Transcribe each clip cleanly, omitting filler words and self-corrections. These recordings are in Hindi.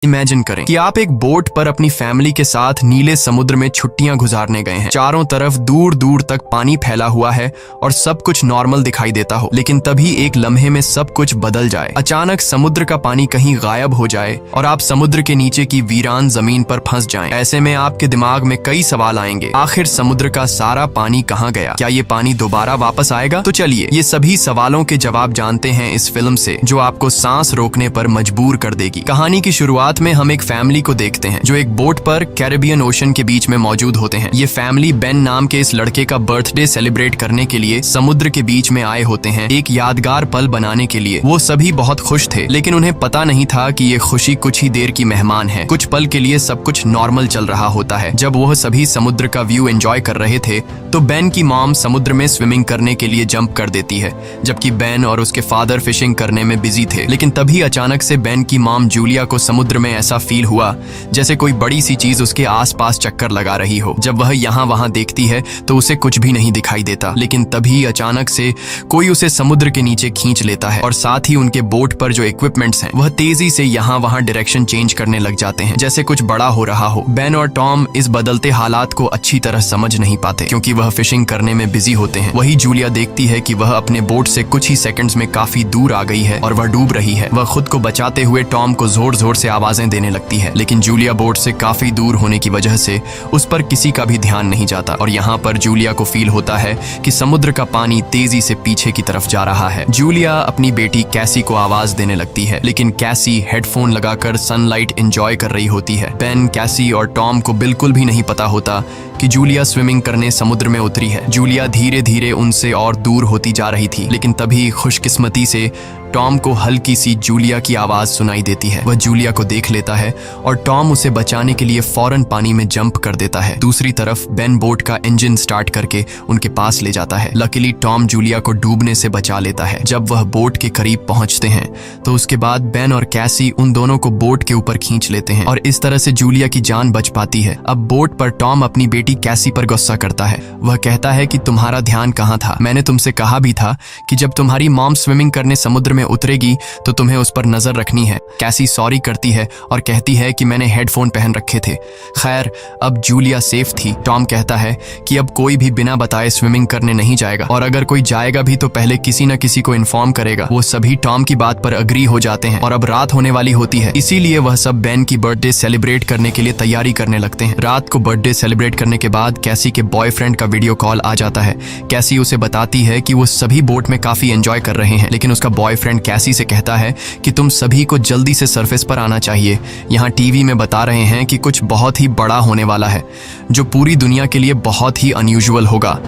इमेजिन करें कि आप एक बोट पर अपनी फैमिली के साथ नीले समुद्र में छुट्टियां गुजारने गए हैं। चारों तरफ दूर दूर तक पानी फैला हुआ है और सब कुछ नॉर्मल दिखाई देता हो, लेकिन तभी एक लम्हे में सब कुछ बदल जाए। अचानक समुद्र का पानी कहीं गायब हो जाए और आप समुद्र के नीचे की वीरान जमीन पर फंस जाएं। ऐसे में आपके दिमाग में कई सवाल आएंगे। आखिर समुद्र का सारा पानी कहाँ गया? क्या ये पानी दोबारा वापस आएगा? तो चलिए ये सभी सवालों के जवाब जानते हैं इस फिल्म से, जो आपको सांस रोकने पर मजबूर कर देगी। कहानी की शुरुआत में हम एक फैमिली को देखते हैं जो एक बोट पर कैरेबियन ओशन के बीच में मौजूद होते हैं। ये फैमिली बेन नाम के इस लड़के का बर्थडे सेलिब्रेट करने के लिए समुद्र के बीच में आए होते हैं, एक यादगार पल बनाने के लिए। वो सभी बहुत खुश थे, लेकिन उन्हें पता नहीं था कि ये खुशी कुछ ही देर की मेहमान है। कुछ पल के लिए सब कुछ नॉर्मल चल रहा होता है। जब वह सभी समुद्र का व्यू एंजॉय कर रहे थे तो बेन की मॉम समुद्र में स्विमिंग करने के लिए जंप कर देती है, जबकि बेन और उसके फादर फिशिंग करने में बिजी थे। लेकिन तभी अचानक से बेन की मॉम जूलिया को समुद्र में ऐसा फील हुआ जैसे कोई बड़ी सी चीज उसके आसपास चक्कर लगा रही हो। जब वह यहाँ वहां देखती है तो उसे कुछ भी नहीं दिखाई देता, लेकिन तभी अचानक से कोई उसे समुद्र के नीचे खींच लेता है और साथ ही उनके बोट पर जो इक्विपमेंट्स हैं वह तेजी से यहाँ वहां डायरेक्शन चेंज करने लग जाते हैं, जैसे कुछ बड़ा हो रहा हो। बेन और टॉम इस बदलते हालात को अच्छी तरह समझ नहीं पाते क्योंकि वह फिशिंग करने में बिजी होते हैं। वही जूलिया देखती है कि वह अपने बोट से कुछ ही सेकंड्स में काफी दूर आ गई है और वह डूब रही है। वह खुद को बचाते हुए टॉम को जोर जोर से आवाजें देने लगती है, लेकिन जूलिया बोट से काफी दूर होने की वजह से उस पर किसी का भी ध्यान नहीं जाता और यहाँ पर जूलिया को फील होता है कि समुद्र का पानी तेजी से पीछे की तरफ जा रहा है। जूलिया अपनी बेटी कैसी को आवाज देने लगती है, लेकिन कैसी हेडफोन लगाकर सनलाइट एंजॉय कर रही होती है। बेन, कैसी और टॉम को बिल्कुल भी नहीं पता होता कि जूलिया स्विमिंग करने समुद्र में उतरी है। जूलिया धीरे धीरे उनसे और दूर होती जा रही थी, लेकिन तभी खुशकिस्मती से टॉम को हल्की सी जूलिया की आवाज सुनाई देती है। वह जूलिया को देख लेता है और टॉम उसे बचाने के लिए फौरन पानी में जंप कर देता है। दूसरी तरफ बेन बोट का इंजन स्टार्ट करके उनके पास ले जाता है। लकीली टॉम जूलिया को डूबने से बचा लेता है। जब वह बोट के करीब पहुंचते हैं तो उसके बाद बेन और कैसी उन दोनों को बोट के ऊपर खींच लेते हैं और इस तरह से जूलिया की जान बच पाती है। अब बोट पर टॉम अपनी बेटी कैसी पर गुस्सा करता है। वह कहता है कि तुम्हारा ध्यान कहाँ था? मैंने तुमसे कहा भी था कि जब तुम्हारी मॉम स्विमिंग करने समुद्र में उतरेगी तो तुम्हें उस पर नजर रखनी है। कैसी सॉरी करती है और कहती है कि मैंने हेडफोन पहन रखे थे। खैर, अब जूलिया सेफ थी। टॉम कहता है कि अब कोई भी बिना बताए स्विमिंग करने नहीं जाएगा और अगर कोई जाएगा भी तो पहले किसी न किसी को इन्फॉर्म करेगा। वो सभी टॉम की बात पर अग्री हो जाते हैं और अब रात होने वाली होती है, इसीलिए वह सब बेन की बर्थडे सेलिब्रेट करने के लिए तैयारी करने लगते हैं। रात को बर्थडे सेलिब्रेट करने के बाद कैसी के बॉयफ्रेंड का वीडियो कॉल आ जाता है। कैसी उसे बताती है कि वो सभी बोट में काफी एंजॉय कर रहे हैं, लेकिन उसका बॉयफ्रेंड कैसी से कहता है कि तुम सभी को जल्दी से सरफेस पर आना चाहिए। यहाँ टीवी में बता रहे हैं कि कुछ बहुत ही बड़ा होने वाला है जो पूरी दुनिया के लिए बहुत ही अनयूजुअल होगा।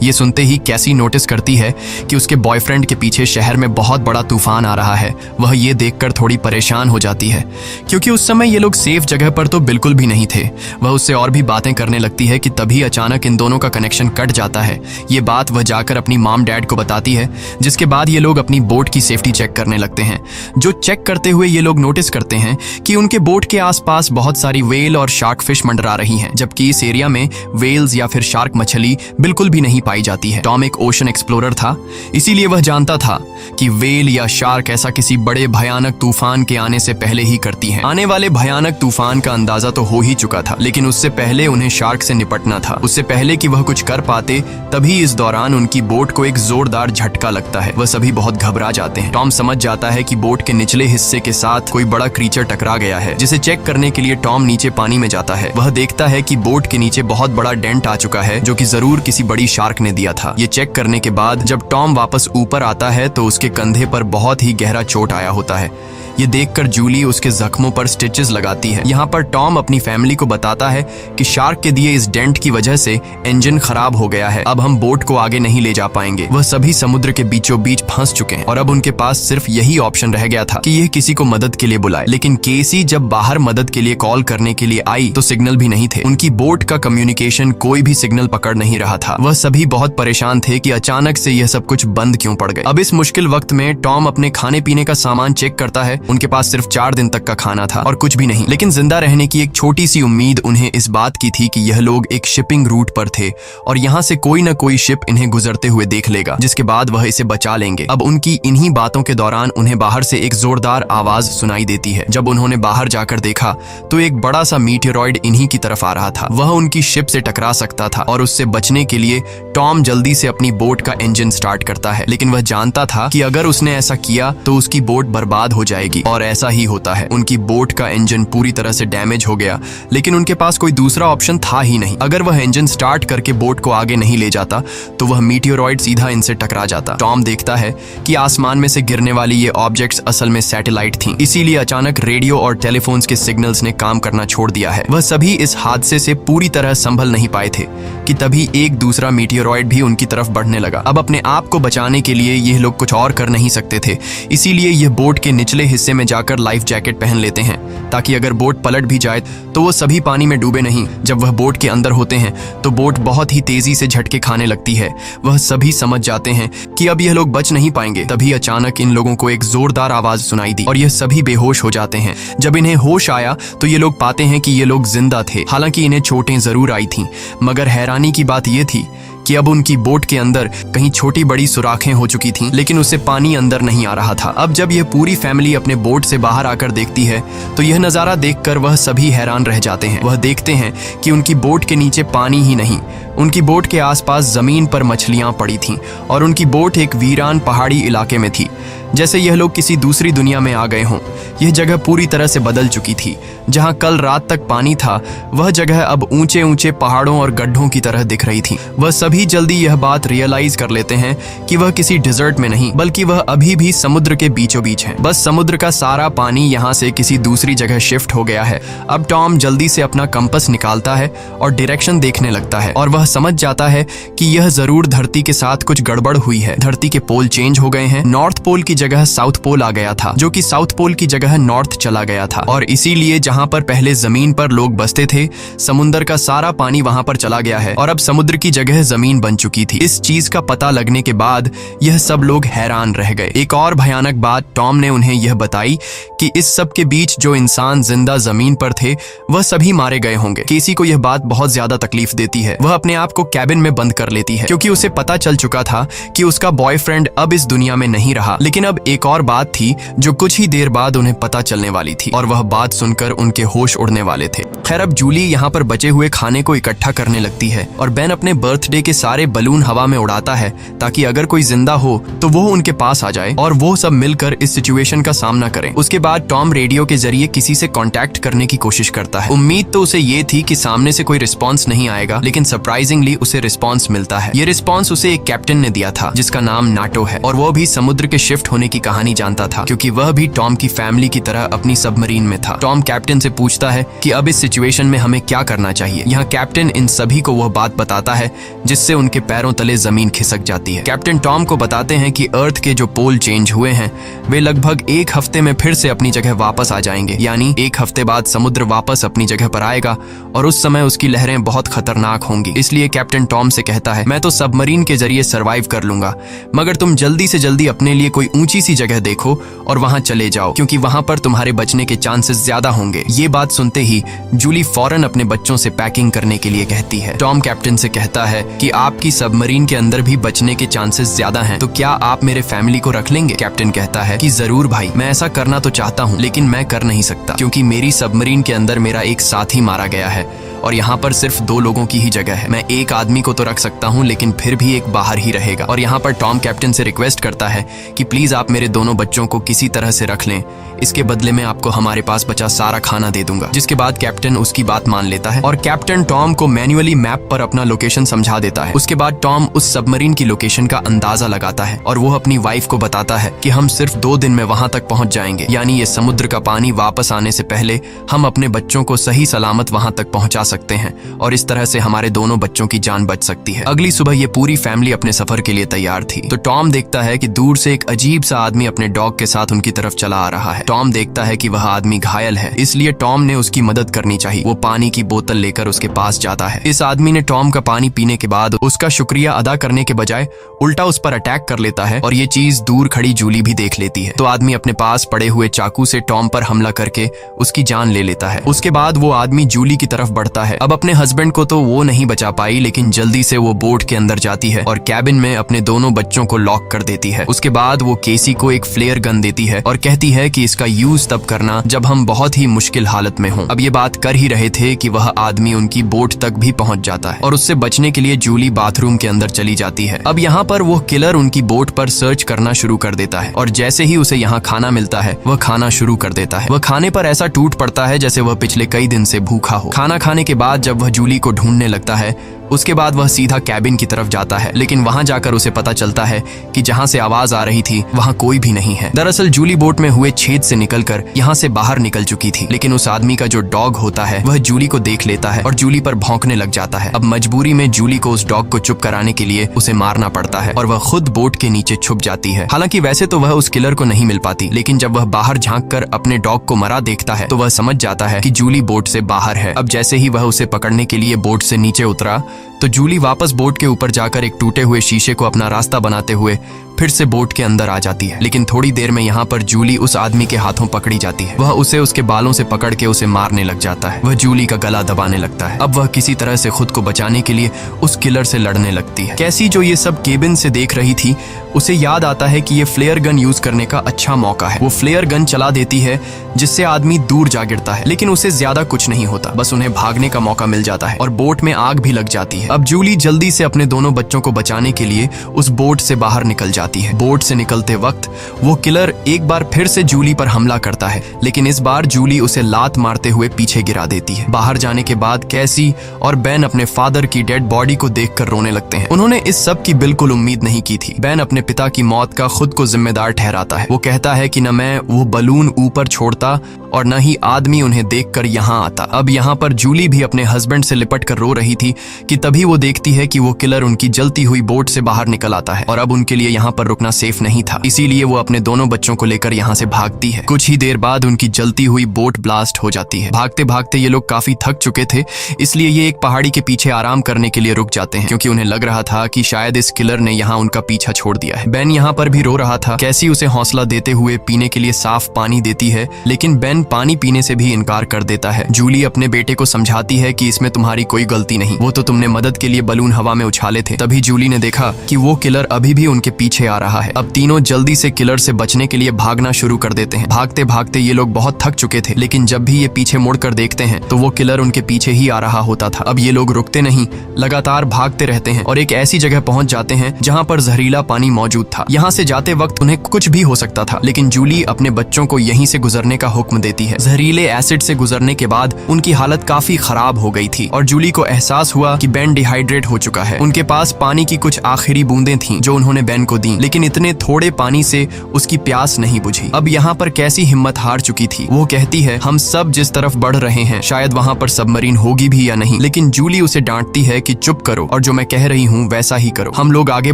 ये सुनते ही कैसी नोटिस करती है कि उसके बॉयफ्रेंड के पीछे शहर में बहुत बड़ा तूफान आ रहा है। वह ये देखकर थोड़ी परेशान हो जाती है क्योंकि उस समय ये लोग सेफ जगह पर तो बिल्कुल भी नहीं थे। वह उससे और भी बातें करने लगती है कि तभी अचानक इन दोनों का कनेक्शन कट जाता है। ये बात वह जाकर अपनी मॉम डैड को बताती है, जिसके बाद ये लोग अपनी बोट की सेफ्टी चेक करने लगते हैं। जो चेक करते हुए ये लोग नोटिस करते हैं कि उनके बोट के आसपास बहुत सारी वेल और शार्क फिश मंडरा रही हैं, जबकि इस एरिया में वेल्स या फिर शार्क मछली बिल्कुल भी नहीं पाई जाती है। टॉम एक ओशन एक्सप्लोरर था, इसीलिए वह जानता था कि वेल या शार्क ऐसा किसी बड़े भयानक तूफान के आने से पहले ही करती हैं। आने वाले भयानक तूफान का अंदाजा तो हो ही चुका था, लेकिन उससे पहले उन्हें शार्क से निपटना था। उससे पहले कि वह कुछ कर पाते तभी इस दौरान उनकी बोट को एक जोरदार झटका लगता है। वह सभी बहुत घबरा जाते हैं। टॉम समझ जाता है कि बोट के निचले हिस्से के साथ कोई बड़ा क्रीचर टकरा गया है, जिसे चेक करने के लिए टॉम नीचे पानी में जाता है। वह देखता है कि बोट के नीचे बहुत बड़ा डेंट आ चुका है, जो कि जरूर किसी बड़ी शार्क ने दिया था। ये चेक करने के बाद जब टॉम वापस ऊपर आता है तो उसके कंधे पर बहुत ही गहरा चोट आया होता है। ये देखकर जूली उसके जख्मों पर स्टिचेस लगाती है। यहाँ पर टॉम अपनी फैमिली को बताता है कि शार्क के दिए इस डेंट की वजह से इंजन खराब हो गया है, अब हम बोट को आगे नहीं ले जा पाएंगे। वह सभी समुद्र के बीचों बीच फंस चुके हैं और अब उनके पास सिर्फ यही ऑप्शन रह गया था कि यह किसी को मदद के लिए बुलाए। लेकिन केसी जब बाहर मदद के लिए कॉल करने के लिए आई तो सिग्नल भी नहीं थे। उनकी बोट का कम्युनिकेशन कोई भी सिग्नल पकड़ नहीं रहा था। वह सभी बहुत परेशान थे कि अचानक से यह सब कुछ बंद क्यों पड़ गए। अब इस मुश्किल वक्त में टॉम अपने खाने पीने का सामान चेक करता है। उनके पास सिर्फ 4 दिन तक का खाना था और कुछ भी नहीं, लेकिन जिंदा रहने की एक छोटी सी उम्मीद उन्हें इस बात की थी कि यह लोग एक शिपिंग रूट पर थे और यहाँ से कोई न कोई शिप इन्हें गुजरते हुए देख लेगा, जिसके बाद वह इसे बचा लेंगे। अब उनकी इन्हीं बातों बातों के दौरान उन्हें बाहर से एक जोरदार आवाज सुनाई देती है। जब उन्होंने बाहर जाकर देखा तो एक बड़ा सा मीटियोरॉइड इन्हीं की तरफ आ रहा था। वह उनकी शिप से टकरा सकता था और उससे बचने के लिए टॉम जल्दी से अपनी बोट का इंजन स्टार्ट करता है, लेकिन वह जानता था कि अगर उसने ऐसा किया तो उसकी बोट बर्बाद हो जाएगी, और ऐसा ही होता है। उनकी बोट का इंजन पूरी तरह से डैमेज हो गया, लेकिन उनके पास कोई दूसरा ऑप्शन था ही नहीं। अगर वह इंजन स्टार्ट करके बोट को आगे नहीं ले जाता तो वह मीटियोरॉइड सीधा इनसे टकरा जाता। टॉम देखता है कि आसमान में से गिरने वाली ये ऑब्जेक्ट्स असल में सैटेलाइट थीं, इसीलिए अचानक रेडियो और टेलीफोन्स के सिग्नल्स ने काम करना छोड़ दिया है। वह सभी इस हादसे से पूरी तरह संभल नहीं पाए थे कि तभी एक दूसरा मीटियोरॉइड भी उनकी तरफ बढ़ने लगा। अब अपने आप को बचाने के लिए ये लोग कुछ और कर नहीं सकते थे, इसीलिए ये बोट के निचले हिस्से में जाकर लाइफ जैकेट पहन लेते हैं ताकि अगर बोट पलट भी जाए तो वो सभी पानी में डूबे नहीं। जब वह बोट के अंदर होते हैं तो बोट बहुत ही तेजी से झटके खाने लगती है। वह सभी समझ जाते हैं कि अब यह लोग बच नहीं पाएंगे। तभी अचानक इन लोगों को एक जोरदार आवाज सुनाई दी और यह सभी बेहोश हो जाते हैं। जब इन्हें होश आया तो ये लोग पाते हैं कि ये लोग जिंदा थे। हालांकि इन्हें चोटें जरूर आई थीं, मगर हैरानी की बात यह थी कि अब उनकी बोट के अंदर कहीं छोटी बड़ी सुराखें हो चुकी थीं, लेकिन उससे पानी अंदर नहीं आ रहा था। अब जब यह पूरी फैमिली अपने बोट से बाहर आकर देखती है तो यह नज़ारा देखकर वह सभी हैरान रह जाते हैं। वह देखते हैं कि उनकी बोट के नीचे पानी ही नहीं, उनकी बोट के आसपास जमीन पर मछलियां पड़ी थीं और उनकी बोट एक वीरान पहाड़ी इलाके में थी, जैसे यह लोग किसी दूसरी दुनिया में आ गए हों। यह जगह पूरी तरह से बदल चुकी थी। जहां कल रात तक पानी था, वह जगह अब ऊंचे ऊंचे पहाड़ों और गड्ढों की तरह दिख रही थी। वह सभी जल्दी यह बात रियलाइज कर लेते हैं कि वह किसी डिजर्ट में नहीं, बल्कि वह अभी भी समुद्र के बीचों बीच है। बस समुद्र का सारा पानी यहाँ से किसी दूसरी जगह शिफ्ट हो गया है। अब टॉम जल्दी से अपना कंपास निकालता है और डायरेक्शन देखने लगता है, और वह समझ जाता है कि यह जरूर धरती के साथ कुछ गड़बड़ हुई है। धरती के पोल चेंज हो गए हैं। नॉर्थ पोल की जगह साउथ पोल आ गया था, जो कि साउथ पोल की जगह नॉर्थ चला गया था, और इसीलिए जहां पर पहले जमीन पर लोग बसते थे, समुद्र का सारा पानी वहां पर चला गया है और अब समुद्र की जगह जमीन बन चुकी थी। इस चीज का पता लगने के बाद यह सब लोग हैरान रह गए। एक और भयानक बात टॉम ने उन्हें यह बताई कि इस सब के बीच जो इंसान जिंदा जमीन पर थे वह सभी मारे गए होंगे। केसी को यह बात बहुत ज्यादा तकलीफ देती है। वह अपने आप को कैबिन में बंद कर लेती है, क्योंकि उसे पता चल चुका था कि उसका बॉयफ्रेंड अब इस दुनिया में नहीं रहा। लेकिन अब एक और बात थी जो कुछ ही देर बाद उन्हें पता चलने वाली थी, और वह बात सुनकर उनके होश उड़ने वाले थे। खैर, अब जूली यहाँ पर बचे हुए खाने को इकट्ठा करने लगती है और बेन अपने बर्थडे के सारे बलून हवा में उड़ाता है ताकि अगर कोई जिंदा हो तो वो उनके पास आ जाए और वो सब मिलकर इस सिचुएशन का सामना करें। उसके बाद टॉम रेडियो के जरिए किसी से कांटेक्ट करने की कोशिश करता है। उम्मीद तो उसे ये थी कि सामने से कोई रिस्पॉन्स नहीं आएगा, लेकिन सरप्राइजिंगली उसे रिस्पॉन्स मिलता है। ये रिस्पॉन्स उसे एक कैप्टन ने दिया था जिसका नाम नाटो है, और वो भी समुद्र के शिफ्ट होने की कहानी जानता था, क्योंकि वह भी टॉम की फैमिली की तरह अपनी सबमरीन में था। टॉम कैप्टन से पूछता है कि अब इस सिचुएशन में हमें क्या करना चाहिए। यहाँ कैप्टन इन सभी को वह बात बताता है जिससे उनके पैरों तले जमीन खिसक जाती है। कैप्टन टॉम को बताते हैं कि अर्थ के जो पोल चेंज हुए हैं वे लगभग एक हफ्ते में फिर से अपनी जगह वापस आ जाएंगे, यानी एक हफ्ते बाद समुद्र वापस अपनी जगह पर आएगा और उस समय उसकी लहरें बहुत खतरनाक होंगी। इसलिए कैप्टन टॉम से कहता है, मैं तो सबमरीन के जरिए सरवाइव कर लूंगा, मगर तुम जल्दी से जल्दी अपने लिए कोई ऊंची सी जगह देखो और वहां चले जाओ, क्योंकि वहां पर तुम्हारे बचने के चांसेस ज्यादा होंगे। ये बात सुनते ही जूली फौरन अपने बच्चों से पैकिंग करने के लिए कहती है। टॉम कैप्टन से कहता है कि आपकी सबमरीन के अंदर भी बचने के चांसेस ज्यादा हैं, तो क्या आप मेरे फैमिली को रख लेंगे? कैप्टन कहता है कि जरूर भाई, मैं ऐसा करना तो चाहता हूँ, लेकिन मैं कर नहीं सकता, क्योंकि मेरी सबमरीन के अंदर मेरा एक साथी मारा गया है और यहाँ पर सिर्फ 2 लोगों की ही जगह है। मैं एक आदमी को तो रख सकता हूँ, लेकिन फिर भी एक बाहर ही रहेगा। और यहाँ पर टॉम कैप्टन से रिक्वेस्ट करता है कि प्लीज आप मेरे दोनों बच्चों को किसी तरह से रख लें, इसके बदले में आपको हमारे पास बचा सारा खाना दे दूंगा। जिसके बाद कैप्टन उसकी बात मान लेता है और कैप्टन टॉम को मैन्युअली मैप पर अपना लोकेशन समझा देता है। उसके बाद टॉम उस सबमरीन की लोकेशन का अंदाजा लगाता है और वो अपनी वाइफ को बताता है कि हम सिर्फ 2 दिन में वहां तक पहुंच जाएंगे, यानी ये समुद्र का पानी वापस आने से पहले हम अपने बच्चों को सही सलामत वहां तक पहुंचा सकते हैं और इस तरह से हमारे दोनों बच्चों की जान बच सकती है। अगली सुबह ये पूरी फैमिली अपने सफर के लिए तैयार थी, तो टॉम देखता है कि दूर से एक अजीब सा आदमी अपने डॉग के साथ उनकी तरफ चला आ रहा है। टॉम देखता है कि वह आदमी घायल है, इसलिए टॉम ने उसकी मदद करनी चाहिए। वो पानी की बोतल लेकर उसके पास जाता है। इस आदमी ने टॉम का पानी पीने के बाद उसका शुक्रिया अदा करने के बजाय उल्टा उस पर अटैक कर लेता है और ये चीज दूर खड़ी जूली भी देख लेती है। तो आदमी अपने पास पड़े हुए चाकू से टॉम पर हमला करके उसकी जान ले लेता है। उसके बाद वो आदमी जूली की तरफ बढ़ता जाता है। अब अपने हस्बैंड को तो वो नहीं बचा पाई, लेकिन जल्दी से वो बोट के अंदर जाती है और कैबिन में अपने दोनों बच्चों को लॉक कर देती है। उसके बाद वो केसी को एक फ्लेयर गन देती है और कहती है कि इसका यूज तब करना जब हम बहुत ही मुश्किल हालत में हों। अब ये बात कर ही रहे थे कि वह आदमी उनकी बोट तक भी पहुंच जाता है और उससे बचने के लिए जूली बाथरूम के अंदर चली जाती है। अब यहाँ पर वो किलर उनकी बोट पर सर्च करना शुरू कर देता है और जैसे ही उसे यहाँ खाना मिलता है वह खाना शुरू कर देता है। वह खाने पर ऐसा टूट पड़ता है जैसे वह पिछले कई दिन से भूखा हो। खाना खाने के बाद जब वह जूली को ढूंढने लगता है, उसके बाद वह सीधा कैबिन की तरफ जाता है, लेकिन वहां जाकर उसे पता चलता है कि जहां से आवाज आ रही थी वहां कोई भी नहीं है। दरअसल जूली बोट में हुए छेद से निकलकर यहां से बाहर निकल चुकी थी, लेकिन उस आदमी का जो डॉग होता है वह जूली को देख लेता है और जूली पर भौंकने लग जाता है। अब मजबूरी में जूली को उस डॉग को चुप कराने के लिए उसे मारना पड़ता है और वह खुद बोट के नीचे छुप जाती है। हालांकि वैसे तो वह उस किलर को नहीं मिल पाती, लेकिन जब वह बाहर झांक कर अपने डॉग को मरा देखता है तो वह समझ जाता है कि जूली बोट से बाहर है। अब जैसे ही वह उसे पकड़ने के लिए बोट से नीचे उतरा तो जूली वापस बोट के ऊपर जाकर एक टूटे हुए शीशे को अपना रास्ता बनाते हुए फिर से बोट के अंदर आ जाती है। लेकिन थोड़ी देर में यहाँ पर जूली उस आदमी के हाथों पकड़ी जाती है। वह उसे उसके बालों से पकड़ के उसे मारने लग जाता है। वह जूली का गला दबाने लगता है। अब वह किसी तरह से खुद को बचाने के लिए उस किलर से लड़ने लगती है। कैसी जो ये सब केबिन से देख रही थी, उसे याद आता है कि ये फ्लेयर गन यूज करने का अच्छा मौका है। वो फ्लेयर गन चला देती है जिससे आदमी दूर जा गिरता है, लेकिन उसे ज्यादा कुछ नहीं होता, बस उन्हें भागने का मौका मिल जाता है और बोट में आग भी लग जाती है। अब जूली जल्दी से अपने दोनों बच्चों को बचाने के लिए उस बोट से बाहर निकल जाती है। बोट से निकलते वक्त वो किलर एक बार फिर से जूली पर हमला करता है, लेकिन इस बार जूली उसे लात मारते हुए पीछे गिरा देती है। बाहर जाने के बाद कैसी और बेन अपने फादर की डेड बॉडी को देखकर रोने लगते हैं। उन्होंने इस सब की बिल्कुल उम्मीद नहीं की थी। बेन अपने पिता की मौत का खुद को जिम्मेदार ठहराता है। वो कहता है कि न मैं वो बलून ऊपर छोड़ता और न ही आदमी उन्हें देखकर यहाँ आता। अब यहाँ पर जूली भी अपने हस्बैंड से लिपट कर रो रही थी कि तभी वो देखती है कि वो किलर उनकी जलती हुई बोट से बाहर निकल आता है और अब उनके लिए यहाँ पर रुकना सेफ नहीं था। इसीलिए वो अपने दोनों बच्चों को लेकर यहाँ से भागती है। कुछ ही देर बाद उनकी जलती हुई बोट ब्लास्ट हो जाती है। भागते भागते ये लोग काफी थक चुके थे, इसलिए ये एक पहाड़ी के पीछे आराम करने के लिए रुक जाते हैं, क्योंकि उन्हें लग रहा था कि शायद इस किलर ने यहाँ उनका पीछा छोड़ दिया है। बेन यहाँ पर भी रो रहा था। कैसी उसे हौसला देते हुए पीने के लिए साफ पानी देती है, लेकिन बेन पानी पीने से भी इनकार कर देता है। जूली अपने बेटे को समझाती है कि इसमें तुम्हारी कोई गलती नहीं, वो तो तुमने मदद के लिए बलून हवा में उछाले थे। तभी जूली ने देखा कि वो किलर अभी भी उनके पीछे आ रहा है। अब तीनों जल्दी से किलर से बचने के लिए भागना शुरू कर देते हैं। भागते भागते ये लोग बहुत थक चुके थे, लेकिन जब भी ये पीछे मुड़कर देखते हैं तो वो किलर उनके पीछे ही आ रहा होता था। अब ये लोग रुकते नहीं, लगातार भागते रहते हैं और एक ऐसी जगह पहुंच जाते हैं जहां पर जहरीला पानी मौजूद था। यहाँ से जाते वक्त उन्हें कुछ भी हो सकता था, लेकिन जूली अपने बच्चों को यहीं से गुजरने का हुक्म देती है। जहरीले एसिड से गुजरने के बाद उनकी हालत काफी खराब हो गई थी और जूली को एहसास हुआ कि बेन डिहाइड्रेट हो चुका है। उनके पास पानी की कुछ आखिरी बूंदें थीं जो उन्होंने बेन को दी, लेकिन इतने थोड़े पानी से उसकी प्यास नहीं बुझी। अब यहाँ पर कैसी हिम्मत हार चुकी थी। वो कहती है, हम सब जिस तरफ बढ़ रहे हैं शायद वहाँ पर सबमरीन होगी भी या नहीं, लेकिन जूली उसे डांटती है कि चुप करो और जो मैं कह रही हूँ वैसा ही करो। हम लोग आगे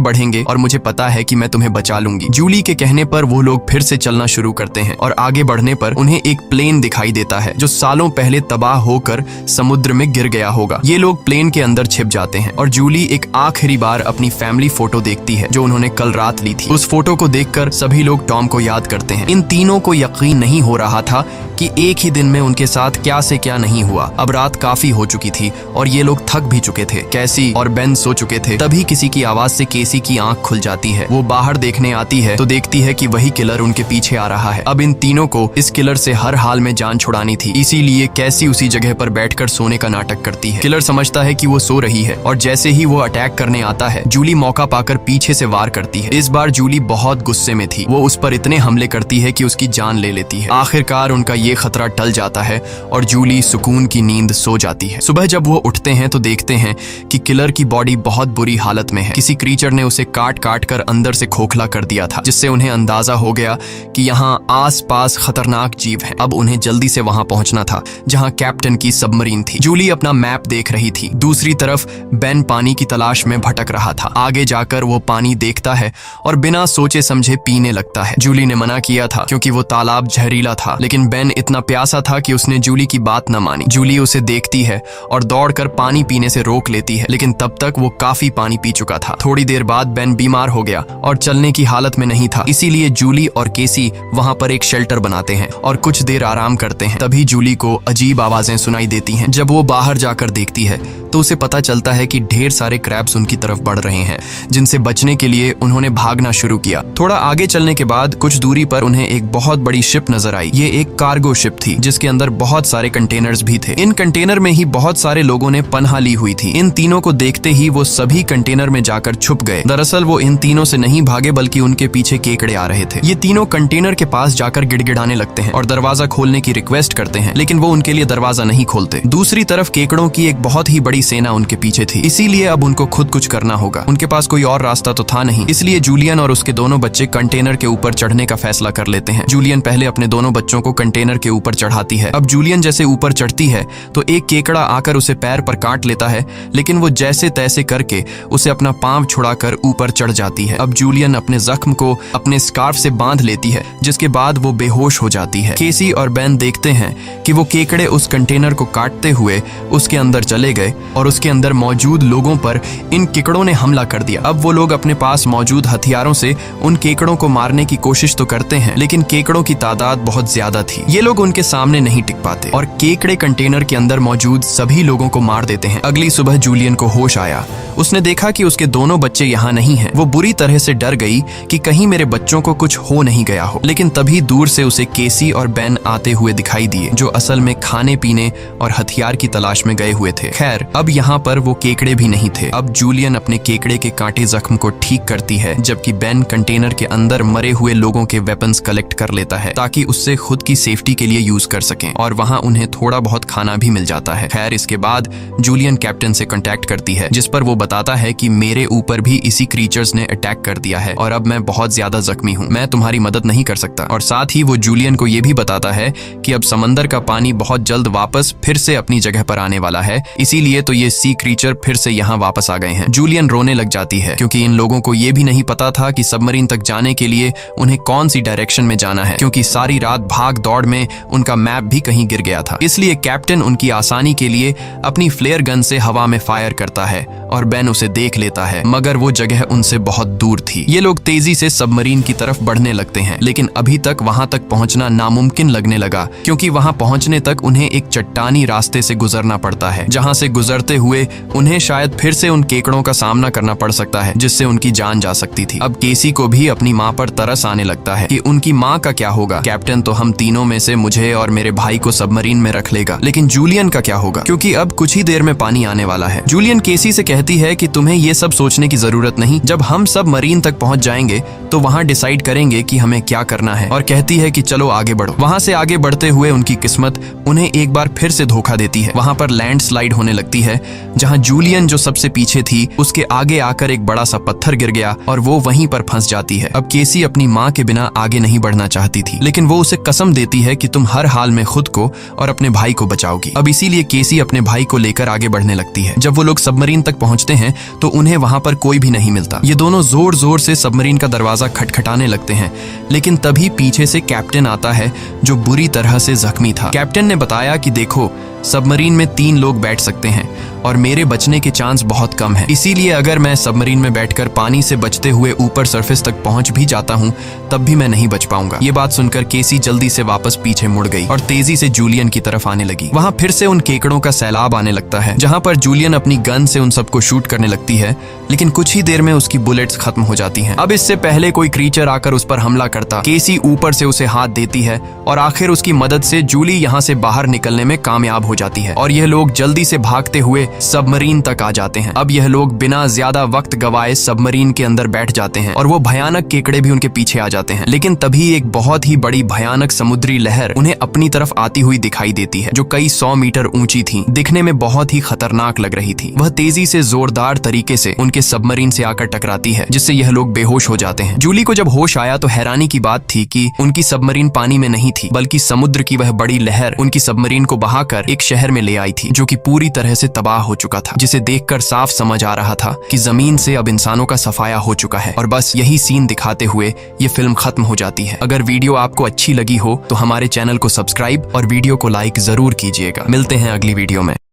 बढ़ेंगे और मुझे पता है कि मैं तुम्हें बचा लूंगी। जूली के कहने पर वो लोग फिर से चलना शुरू करते हैं और आगे बढ़ने पर उन्हें एक प्लेन दिखाई देता है जो सालों पहले तबाह होकर समुद्र में गिर गया होगा। ये लोग प्लेन के अंदर छिप जाते हैं और जूली एक आखिरी बार अपनी फैमिली फोटो देखती है जो उन्होंने कल रात ली थी। उस फोटो को देखकर सभी लोग टॉम को याद करते हैं। इन तीनों को यकीन नहीं हो रहा था कि एक ही दिन में उनके साथ क्या से क्या नहीं हुआ। अब रात काफी हो चुकी थी और ये लोग थक भी चुके थे। कैसी और बेन सो चुके थे। तभी किसी की आवाज से केसी की आंख खुल जाती है। वो बाहर देखने आती है तो देखती है कि वही किलर उनके पीछे आ रहा है। अब इन तीनों को इस किलर से हर हाल में जान छुड़ानी थी, इसीलिए कैसी उसी जगह पर बैठकर सोने का नाटक करती है। किलर समझता है कि वो सो रही है और जैसे ही वो अटैक करने आता है जूली मौका पाकर पीछे से वार करती है। इस बार जूली बहुत गुस्से में थी। वो उस पर इतने हमले करती है कि उसकी जान ले लेती है। आखिरकार उनका ये खतरा टल जाता है और जूली सुकून की नींद सो जाती है। सुबह जब वो उठते हैं तो देखते हैं कि किलर की बॉडी बहुत बुरी हालत में है। किसी क्रीचर ने उसे काट काट कर अंदर से खोखला कर दिया था, जिससे उन्हें अंदाजा हो गया कि यहाँ आस-पास खतरनाक जीव हैं। अब उन्हें जल्दी से वहां पहुंचना था जहां कैप्टन की सबमरीन थी। जूली अपना मैप देख रही थी। दूसरी तरफ बेन पानी की तलाश में भटक रहा था। आगे जाकर वो पानी देखता है और बिना सोचे समझे पीने लगता है। जूली ने मना किया था क्योंकि वो तालाब जहरीला था, लेकिन बेन इतना प्यासा था कि उसने जूली की बात न मानी। जूली उसे देखती है और दौड़कर पानी पीने से रोक लेती है, लेकिन तब तक वो काफी पानी पी चुका था। थोड़ी देर बाद बेन बीमार हो गया और चलने की हालत में नहीं था, इसीलिए जूली और केसी वहां पर एक शेल्टर बनाते हैं और कुछ देर आराम करते हैं। तभी जूली को अजीब आवाजें सुनाई देती हैं। जब वो बाहर जाकर देखती है तो उसे पता चलता है कि ढेर सारे क्रैब्स उनकी तरफ बढ़ रहे हैं, जिनसे बचने के लिए उन्होंने भागना शुरू किया। थोड़ा आगे चलने के बाद कुछ दूरी पर उन्हें एक बहुत बड़ी शिप नजर आई। ये एक कार्गो शिप थी जिसके अंदर बहुत सारे कंटेनर्स भी थे। इन कंटेनर में ही बहुत सारे लोगों ने पनाह ली हुई थी। इन तीनों को देखते ही वो सभी कंटेनर में जाकर छुप गए। दरअसल वो इन तीनों से नहीं भागे, बल्कि उनके पीछे केकड़े आ रहे थे। ये तीनों कंटेनर के पास जाकर गिड़गिड़ाने लगते हैं और दरवाजा खोलने की रिक्वेस्ट करते हैं, लेकिन वो उनके लिए दरवाजा नहीं खोलते। दूसरी तरफ केकड़ों की एक बहुत ही बड़ी सेना उनके पीछे थी, इसीलिए अब उनको खुद कुछ करना होगा। उनके पास कोई और रास्ता तो था नहीं, इसलिए जूलियन और उसके दोनों बच्चे कंटेनर के ऊपर चढ़ने का फैसला कर लेते हैं। जूलियन पहले अपने दोनों बच्चों को कंटेनर के ऊपर चढ़ाती है। अब जूलियन जैसे ऊपर चढ़ती है तो एक केकड़ा आकर उसे पैर पर काट लेता है, लेकिन वो जैसे तैसे करके उसे अपना पांव छुड़ाकर ऊपर चढ़ जाती है। अब जूलियन अपने जख्म को अपने स्कार्फ से बांध लेती है, जिसके बाद वो बेहोश हो जाती है। केसी और बेन देखते हैं कि वो केकड़े उस कंटेनर को काटते हुए उसके अंदर चले गए और उसके अंदर मौजूद लोगों पर इन केकड़ों ने हमला कर दिया। अब वो लोग अपने पास मौजूद हथियारों से उन केकड़ों को मारने की कोशिश तो करते हैं, लेकिन केकड़ों की तादाद बहुत ज्यादा थी। ये लोग उनके सामने नहीं टिक पाते और केकड़े कंटेनर के अंदर मौजूद सभी लोगों को मार देते हैं। अगली सुबह जूलियन को होश आया। उसने देखा कि उसके दोनों बच्चे यहाँ नहीं हैं। वो बुरी तरह से डर गई कि कहीं मेरे बच्चों को कुछ हो नहीं गया हो, लेकिन तभी दूर से उसे केसी और बेन आते हुए दिखाई दिए, जो असल में खाने पीने और हथियार की तलाश में गए हुए थे। खैर, अब यहाँ पर वो केकड़े भी नहीं थे। अब जूलियन अपने केकड़े के कांटे जख्म को ठीक करती है, जबकि बेन कंटेनर के अंदर मरे हुए लोगों के वेपन्स कलेक्ट कर लेता है ताकि उससे खुद की सेफ्टी के लिए यूज कर सकें, और वहां उन्हें थोड़ा बहुत खाना भी मिल जाता है। खैर, इसके बाद जूलियन कैप्टन से कांटेक्ट करती है, जिस पर वो बताता है कि मेरे ऊपर भी इसी क्रीचर्स ने अटैक कर दिया है और अब मैं बहुत ज्यादा जख्मी हूँ, मैं तुम्हारी मदद नहीं कर सकता। और साथ ही वो जूलियन को ये भी बताता है कि अब समंदर का पानी बहुत जल्द वापस फिर से अपनी जगह पर आने वाला है, इसीलिए तो ये सी क्रीचर फिर से यहाँ वापस आ गए हैं। जूलियन रोने लग जाती है क्योंकि इन लोगों को ये भी नहीं पता था कि सबमरीन तक जाने के लिए उन्हें कौन सी डायरेक्शन में जाना है, क्योंकि सारी रात भाग दौड़ में उनका मैप भी कहीं गिर गया था। इसलिए कैप्टन उनकी आसानी के लिए अपनी फ्लेयर गन से हवा में फायर करता है और बेन उसे देख लेता है, मगर वो जगह उनसे बहुत दूर थी। ये लोग तेजी से सबमरीन की तरफ बढ़ने लगते हैं, लेकिन अभी तक वहां तक पहुंचना नामुमकिन लगने लगा, क्योंकि वहां पहुंचने तक उन्हें एक चट्टानी रास्ते से गुजरना पड़ता है, जहां से गुजरते हुए उन्हें शायद फिर से उन केकड़ों का सामना करना पड़ सकता है, जिससे उनकी जान जा सकती थी। अब केसी को भी अपनी माँ पर तरस आने लगता है कि उनकी माँ का क्या होगा। कैप्टन तो हम तीनों में से मुझे और मेरे भाई को सबमरीन में रख लेगा, लेकिन जूलियन का क्या होगा, क्योंकि अब कुछ ही देर में पानी आने वाला है। जूलियन केसी से कहती है कि तुम्हें ये सब सोचने की जरूरत नहीं, जब हम सब मरीन तक पहुंच जाएंगे तो वहां डिसाइड करेंगे कि हमें क्या करना है, और कहती है कि चलो आगे बढ़ो। वहां से आगे बढ़ते हुए उनकी किस्मत उन्हें एक बार फिर से धोखा देती है। वहां पर लैंडस्लाइड होने लगती है, जहां जूलियन जो सबसे पीछे थी उसके आगे आकर एक बड़ा सा पत्थर गिर गया और वो वहीं पर फंस जाती है। अब केसी अपनी माँ के बिना आगे नहीं बढ़ना चाहती थी, लेकिन वो उसे कसम देती है कि तुम हर हाल में खुद को और अपने भाई को बचाओगी। अब इसीलिए केसी अपने भाई को लेकर आगे बढ़ने लगती है। जब वो लोग सबमरीन तक पहुंचते हैं तो उन्हें वहां पर कोई भी नहीं मिलता। ये दोनों जोर जोर से सबमरीन का दरवाजा खटखटाने लगते हैं, लेकिन तभी पीछे से कैप्टन आता है, जो बुरी तरह से जख्मी था। कैप्टन ने बताया कि देखो, सबमरीन में 3 लोग बैठ सकते हैं और मेरे बचने के चांस बहुत कम है, इसीलिए अगर मैं सबमरीन में बैठकर पानी से बचते हुए ऊपर सरफेस तक पहुंच भी जाता हूं तब भी मैं नहीं बच पाऊंगा। ये बात सुनकर केसी जल्दी से वापस पीछे मुड़ गई और तेजी से जूलियन की तरफ आने लगी। वहां फिर से उन केकड़ों का सैलाब आने लगता है, जहां पर जूलियन अपनी गन से उन सबको शूट करने लगती है, लेकिन कुछ ही देर में उसकी बुलेट्स खत्म हो जाती हैं। अब इससे पहले कोई क्रीचर आकर उस पर हमला करता, केसी ऊपर से उसे हाथ देती है और आखिर उसकी मदद से जूली यहाँ से बाहर निकलने में कामयाब हो जाती है और यह लोग जल्दी से भागते हुए सबमरीन तक आ जाते हैं। अब यह लोग बिना ज्यादा वक्त गवाए सबमरीन के अंदर बैठ जाते हैं और वो भयानक केकड़े भी उनके पीछे आ जाते हैं, लेकिन तभी एक बहुत ही बड़ी भयानक समुद्री लहर उन्हें अपनी तरफ आती हुई दिखाई देती है, जो कई 100 मीटर ऊंची थी, दिखने में बहुत ही खतरनाक लग रही थी। वह तेजी से जोरदार तरीके से उनके सबमरीन से आकर टकराती है, जिससे यह लोग बेहोश हो जाते हैं। जूली को जब होश आया तो हैरानी की बात थी कि उनकी सबमरीन पानी में नहीं थी, बल्कि समुद्र की वह बड़ी लहर उनकी सबमरीन को बहाकर एक शहर में ले आई थी, जो कि पूरी तरह से तबाह हो चुका था, जिसे देखकर साफ समझ आ रहा था कि जमीन से अब इंसानों का सफाया हो चुका है। और बस यही सीन दिखाते हुए ये फिल्म खत्म हो जाती है। अगर वीडियो आपको अच्छी लगी हो तो हमारे चैनल को सब्सक्राइब और वीडियो को लाइक जरूर कीजिएगा। मिलते हैं अगली वीडियो में।